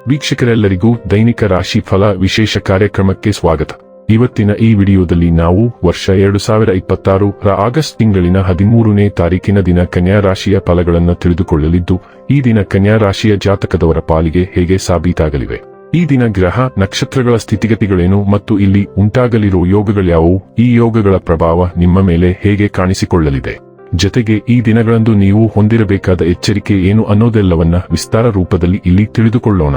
ವೀಕ್ಷಕರೆಲ್ಲರಿಗೂ ದೈನಿಕ ರಾಶಿ ಫಲ ವಿಶೇಷ ಕಾರ್ಯಕ್ರಮಕ್ಕೆ ಸ್ವಾಗತ. ಇವತ್ತಿನ ಈ ವಿಡಿಯೋದಲ್ಲಿ ನಾವು ವರ್ಷ 2026 ರ ಆಗಸ್ಟ್ ತಿಂಗಳಿನ 13ನೇ ತಾರೀಕಿನ ದಿನ ಕನ್ಯಾ ರಾಶಿಯ ಫಲಗಳನ್ನು ತಿಳಿದುಕೊಳ್ಳಲಿದ್ದು, ಈ ದಿನ ಕನ್ಯಾ ರಾಶಿಯ ಜಾತಕದವರ ಪಾಲಿಗೆ ಹೇಗೆ ಸಾಬೀತಾಗಲಿವೆ, ಈ ದಿನ ಗ್ರಹ ನಕ್ಷತ್ರಗಳ ಸ್ಥಿತಿಗತಿಗಳೇನು ಮತ್ತು ಇಲ್ಲಿ ಉಂಟಾಗಲಿರುವ ಯೋಗಗಳ್ಯಾವುವು, ಈ ಯೋಗಗಳ ಪ್ರಭಾವ ನಿಮ್ಮ ಮೇಲೆ ಹೇಗೆ ಕಾಣಿಸಿಕೊಳ್ಳಲಿದೆ, ಜೊತೆಗೆ ಈ ದಿನಗಳಂದು ನೀವು ಹೊಂದಿರಬೇಕಾದ ಎಚ್ಚರಿಕೆ ಏನು ಅನ್ನೋದೆಲ್ಲವನ್ನ ವಿಸ್ತಾರ ರೂಪದಲ್ಲಿ ಇಲ್ಲಿ ತಿಳಿದುಕೊಳ್ಳೋಣ.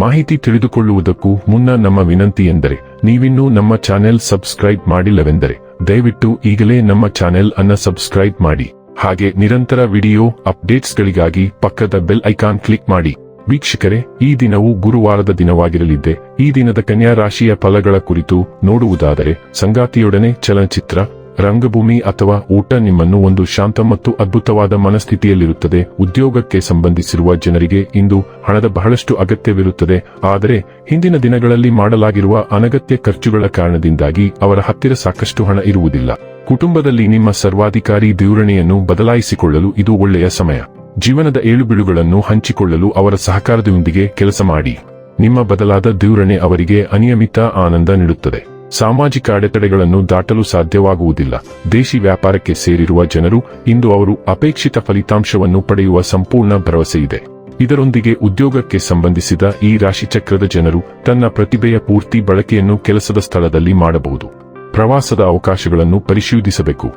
ಮಾಹಿತಿ ತಿಳಿದುಕೊಳ್ಳುವುದಕ್ಕೂ ಮುನ್ನ ನಮ್ಮ ವಿನಂತಿ ಎಂದರೆ, ನೀವಿನ್ನೂ ನಮ್ಮ ಚಾನೆಲ್ ಸಬ್ಸ್ಕ್ರೈಬ್ ಮಾಡಿಲ್ಲವೆಂದರೆ ದಯವಿಟ್ಟು ಈಗಲೇ ನಮ್ಮ ಚಾನೆಲ್ ಅನ್ನ ಸಬ್ಸ್ಕ್ರೈಬ್ ಮಾಡಿ. ಹಾಗೆ ನಿರಂತರ ವಿಡಿಯೋ ಅಪ್ಡೇಟ್ಸ್ಗಳಿಗಾಗಿ ಪಕ್ಕದ ಬೆಲ್ ಐಕಾನ್ ಕ್ಲಿಕ್ ಮಾಡಿ. ವೀಕ್ಷಕರೇ, ಈ ದಿನವು ಗುರುವಾರದ ದಿನವಾಗಿರಲಿದ್ದೆ. ಈ ದಿನದ ಕನ್ಯಾ ರಾಶಿಯ ಫಲಗಳ ಕುರಿತು ನೋಡುವುದಾದರೆ, ಸಂಗಾತಿಯೊಡನೆ ಚಲನಚಿತ್ರ, ರಂಗಭೂಮಿ ಅಥವಾ ಊಟ ನಿಮ್ಮನ್ನು ಒಂದು ಶಾಂತ ಮತ್ತು ಅದ್ಭುತವಾದ ಮನಸ್ಥಿತಿಯಲ್ಲಿರುತ್ತದೆ. ಉದ್ಯೋಗಕ್ಕೆ ಸಂಬಂಧಿಸಿರುವ ಜನರಿಗೆ ಇಂದು ಹಣದ ಬಹಳಷ್ಟು ಅಗತ್ಯವಿರುತ್ತದೆ, ಆದರೆ ಹಿಂದಿನ ದಿನಗಳಲ್ಲಿ ಮಾಡಲಾಗಿರುವ ಅನಗತ್ಯ ಖರ್ಚುಗಳ ಕಾರಣದಿಂದಾಗಿ ಅವರ ಹತ್ತಿರ ಸಾಕಷ್ಟು ಹಣ ಇರುವುದಿಲ್ಲ. ಕುಟುಂಬದಲ್ಲಿ ನಿಮ್ಮ ಸರ್ವಾಧಿಕಾರಿ ಧೋರಣೆಯನ್ನು ಬದಲಾಯಿಸಿಕೊಳ್ಳಲು ಇದು ಒಳ್ಳೆಯ ಸಮಯ. ಜೀವನದ ಏಳುಬೀಳುಗಳನ್ನು ಹಂಚಿಕೊಳ್ಳಲು ಅವರ ಸಹಕಾರದೊಂದಿಗೆ ಕೆಲಸ ಮಾಡಿ. ನಿಮ್ಮ ಬದಲಾದ ಧೋರಣೆ ಅವರಿಗೆ ಅನಿಯಮಿತ ಆನಂದ ನೀಡುತ್ತದೆ. ಸಾಮಾಜಿಕ ಅಡೆತಡೆಗಳನ್ನು ದಾಟಲು ಸಾಧ್ಯವಾಗುವುದಿಲ್ಲ. ದೇಶಿ ವ್ಯಾಪಾರಕ್ಕೆ ಸೇರಿರುವ ಜನರು ಇಂದು ಅವರು ಅಪೇಕ್ಷಿತ ಫಲಿತಾಂಶವನ್ನು ಪಡೆಯುವ ಸಂಪೂರ್ಣ ಭರವಸೆಯಿದೆ. ಇದರೊಂದಿಗೆ ಉದ್ಯೋಗಕ್ಕೆ ಸಂಬಂಧಿಸಿದ ಈ ರಾಶಿಚಕ್ರದ ಜನರು ತನ್ನ ಪ್ರತಿಭೆಯ ಪೂರ್ತಿ ಬಳಕೆಯನ್ನು ಕೆಲಸದ ಸ್ಥಳದಲ್ಲಿ ಮಾಡಬಹುದು. ಪ್ರವಾಸದ ಅವಕಾಶಗಳನ್ನು ಪರಿಶೋಧಿಸಬೇಕು.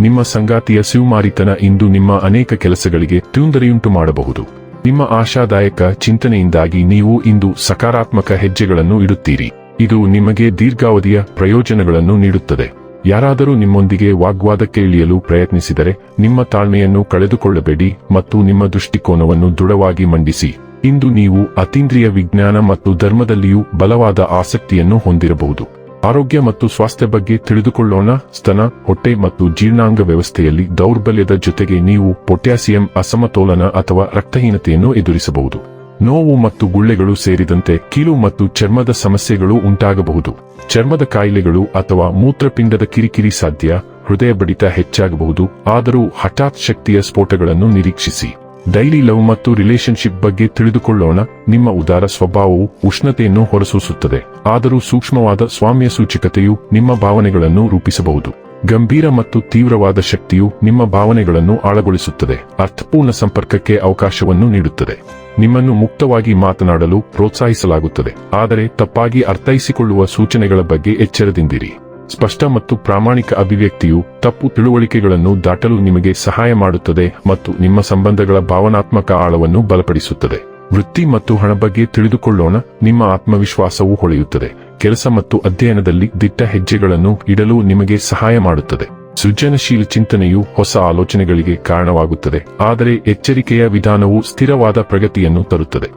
ನಿಮ್ಮ ಸಂಗಾತಿಯ ಸುಮಾರಿತನ ಇಂದು ನಿಮ್ಮ ಅನೇಕ ಕೆಲಸಗಳಿಗೆ ತೊಂದರೆಯುಂಟು ಮಾಡಬಹುದು. ನಿಮ್ಮ ಆಶಾದಾಯಕ ಚಿಂತನೆಯಿಂದಾಗಿ ನೀವು ಇಂದು ಸಕಾರಾತ್ಮಕ ಹೆಜ್ಜೆಗಳನ್ನು ಇಡುತ್ತೀರಿ. ಇದು ನಿಮಗೆ ದೀರ್ಘಾವಧಿಯ ಪ್ರಯೋಜನಗಳನ್ನು ನೀಡುತ್ತದೆ. ಯಾರಾದರೂ ನಿಮ್ಮೊಂದಿಗೆ ವಾಗ್ವಾದಕ್ಕೆ ಇಳಿಯಲು ಪ್ರಯತ್ನಿಸಿದರೆ ನಿಮ್ಮ ತಾಳ್ಮೆಯನ್ನು ಕಳೆದುಕೊಳ್ಳಬೇಡಿ ಮತ್ತು ನಿಮ್ಮ ದೃಷ್ಟಿಕೋನವನ್ನು ದೃಢವಾಗಿ ಮಂಡಿಸಿ. ಇಂದು ನೀವು ಅತೀಂದ್ರಿಯ ವಿಜ್ಞಾನ ಮತ್ತು ಧರ್ಮದಲ್ಲಿಯೂ ಬಲವಾದ ಆಸಕ್ತಿಯನ್ನು ಹೊಂದಿರಬಹುದು. ಆರೋಗ್ಯ ಮತ್ತು ಸ್ವಾಸ್ಥ್ಯ ಬಗ್ಗೆ ತಿಳಿದುಕೊಳ್ಳೋಣ. ಸ್ತನ, ಹೊಟ್ಟೆ ಮತ್ತು ಜೀರ್ಣಾಂಗ ವ್ಯವಸ್ಥೆಯಲ್ಲಿ ದೌರ್ಬಲ್ಯದ ಜೊತೆಗೆ ನೀವು ಪೊಟ್ಯಾಸಿಯಂ ಅಸಮತೋಲನ ಅಥವಾ ರಕ್ತಹೀನತೆಯನ್ನು ಎದುರಿಸಬಹುದು. ನೋವು ಮತ್ತು ಗುಳ್ಳೆಗಳು ಸೇರಿದಂತೆ ಕೀಲು ಮತ್ತು ಚರ್ಮದ ಸಮಸ್ಯೆಗಳು ಉಂಟಾಗಬಹುದು. ಚರ್ಮದ ಕಾಯಿಲೆಗಳು ಅಥವಾ ಮೂತ್ರಪಿಂಡದ ಕಿರಿಕಿರಿ ಸಾಧ್ಯ. ಹೃದಯ ಬಡಿತ ಹೆಚ್ಚಾಗಬಹುದು, ಆದರೂ ಹಠಾತ್ ಶಕ್ತಿಯ ಸ್ಫೋಟಗಳನ್ನು ನಿರೀಕ್ಷಿಸಿ. ಡೈಲಿ ಲವ್ ಮತ್ತು ರಿಲೇಶನ್ಶಿಪ್ ಬಗ್ಗೆ ತಿಳಿದುಕೊಳ್ಳೋಣ. ನಿಮ್ಮ ಉದಾರ ಸ್ವಭಾವವು ಉಷ್ಣತೆಯನ್ನು ಹೊರಸೂಸುತ್ತದೆ, ಆದರೂ ಸೂಕ್ಷ್ಮವಾದ ಸ್ವಾಮ್ಯ ಸೂಚಕತೆಯು ನಿಮ್ಮ ಭಾವನೆಗಳನ್ನು ರೂಪಿಸಬಹುದು. ಗಂಭೀರ ಮತ್ತು ತೀವ್ರವಾದ ಶಕ್ತಿಯು ನಿಮ್ಮ ಭಾವನೆಗಳನ್ನು ಆಳಗೊಳಿಸುತ್ತದೆ, ಅರ್ಥಪೂರ್ಣ ಸಂಪರ್ಕಕ್ಕೆ ಅವಕಾಶವನ್ನು ನೀಡುತ್ತದೆ. ನಿಮ್ಮನ್ನು ಮುಕ್ತವಾಗಿ ಮಾತನಾಡಲು ಪ್ರೋತ್ಸಾಹಿಸಲಾಗುತ್ತದೆ, ಆದರೆ ತಪ್ಪಾಗಿ ಅರ್ಥೈಸಿಕೊಳ್ಳುವ ಸೂಚನೆಗಳ ಬಗ್ಗೆ ಎಚ್ಚರದಿಂದಿರಿ. ಸ್ಪಷ್ಟ ಮತ್ತು ಪ್ರಾಮಾಣಿಕ ಅಭಿವ್ಯಕ್ತಿಯು ತಪ್ಪು ತಿಳುವಳಿಕೆಗಳನ್ನು ದಾಟಲು ನಿಮಗೆ ಸಹಾಯ ಮಾಡುತ್ತದೆ ಮತ್ತು ನಿಮ್ಮ ಸಂಬಂಧಗಳ ಭಾವನಾತ್ಮಕ ಆಳವನ್ನು ಬಲಪಡಿಸುತ್ತದೆ. ವೃತ್ತಿ ಮತ್ತು ಹಣ ಬಗ್ಗೆ ತಿಳಿದುಕೊಳ್ಳೋಣ. ನಿಮ್ಮ ಆತ್ಮವಿಶ್ವಾಸವು ಹೊಳೆಯುತ್ತದೆ. ಕೆಲಸ ಮತ್ತು ಅಧ್ಯಯನದಲ್ಲಿ ದಿಟ್ಟ ಹೆಜ್ಜೆಗಳನ್ನು ಇಡಲು ನಿಮಗೆ ಸಹಾಯ ಮಾಡುತ್ತದೆ. ಸೃಜನಶೀಲ ಚಿಂತನೆಯು ಹೊಸ ಆಲೋಚನೆಗಳಿಗೆ ಕಾರಣವಾಗುತ್ತದೆ, ಆದರೆ ಎಚ್ಚರಿಕೆಯ ವಿಧಾನವು ಸ್ಥಿರವಾದ ಪ್ರಗತಿಯನ್ನು ತರುತ್ತದೆ.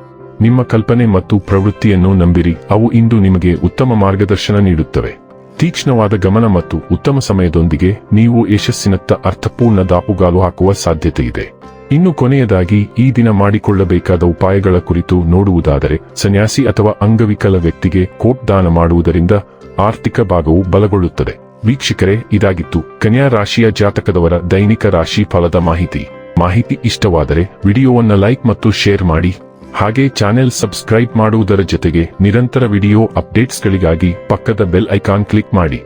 ನಿಮ್ಮ ಕಲ್ಪನೆ ಮತ್ತು ಪ್ರವೃತ್ತಿಯನ್ನು ನಂಬಿರಿ, ಅವು ಇಂದು ನಿಮಗೆ ಉತ್ತಮ ಮಾರ್ಗದರ್ಶನ ನೀಡುತ್ತವೆ. ತೀಕ್ಷ್ಣವಾದ ಗಮನ ಮತ್ತು ಉತ್ತಮ ಸಮಯದೊಂದಿಗೆ ನೀವು ಯಶಸ್ಸಿನತ್ತ ಅರ್ಥಪೂರ್ಣ ದಾಪುಗಾಲು ಹಾಕುವ ಸಾಧ್ಯತೆಯಿದೆ. ಇನ್ನು ಕೊನೆಯದಾಗಿ ಈ ದಿನ ಮಾಡಿಕೊಳ್ಳಬೇಕಾದ ಉಪಾಯಗಳ ಕುರಿತು ನೋಡುವುದಾದರೆ, ಸನ್ಯಾಸಿ ಅಥವಾ ಅಂಗವಿಕಲ ವ್ಯಕ್ತಿಗೆ ಕೋಟ್ ದಾನ ಮಾಡುವುದರಿಂದ ಆರ್ಥಿಕ ಭಾಗವು ಬಲಗೊಳ್ಳುತ್ತದೆ. ವೀಕ್ಷಕರೇ, ಇದಾಗಿತ್ತು ಕನ್ಯಾ ರಾಶಿಯ ಜಾತಕದವರ ದೈನಿಕ ರಾಶಿ ಫಲದ ಮಾಹಿತಿ ಇಷ್ಟವಾದರೆ ವಿಡಿಯೋವನ್ನು ಲೈಕ್ ಮತ್ತು ಶೇರ್ ಮಾಡಿ. ಹಾಗೆ ಚಾನೆಲ್ ಸಬ್ಸ್ಕ್ರೈಬ್ ಮಾಡುವುದರ ಜೊತೆಗೆ ನಿರಂತರ ವಿಡಿಯೋ ಅಪ್ಡೇಟ್ಸ್ಗಳಿಗಾಗಿ ಪಕ್ಕದ ಬೆಲ್ ಐಕಾನ್ ಕ್ಲಿಕ್ ಮಾಡಿ.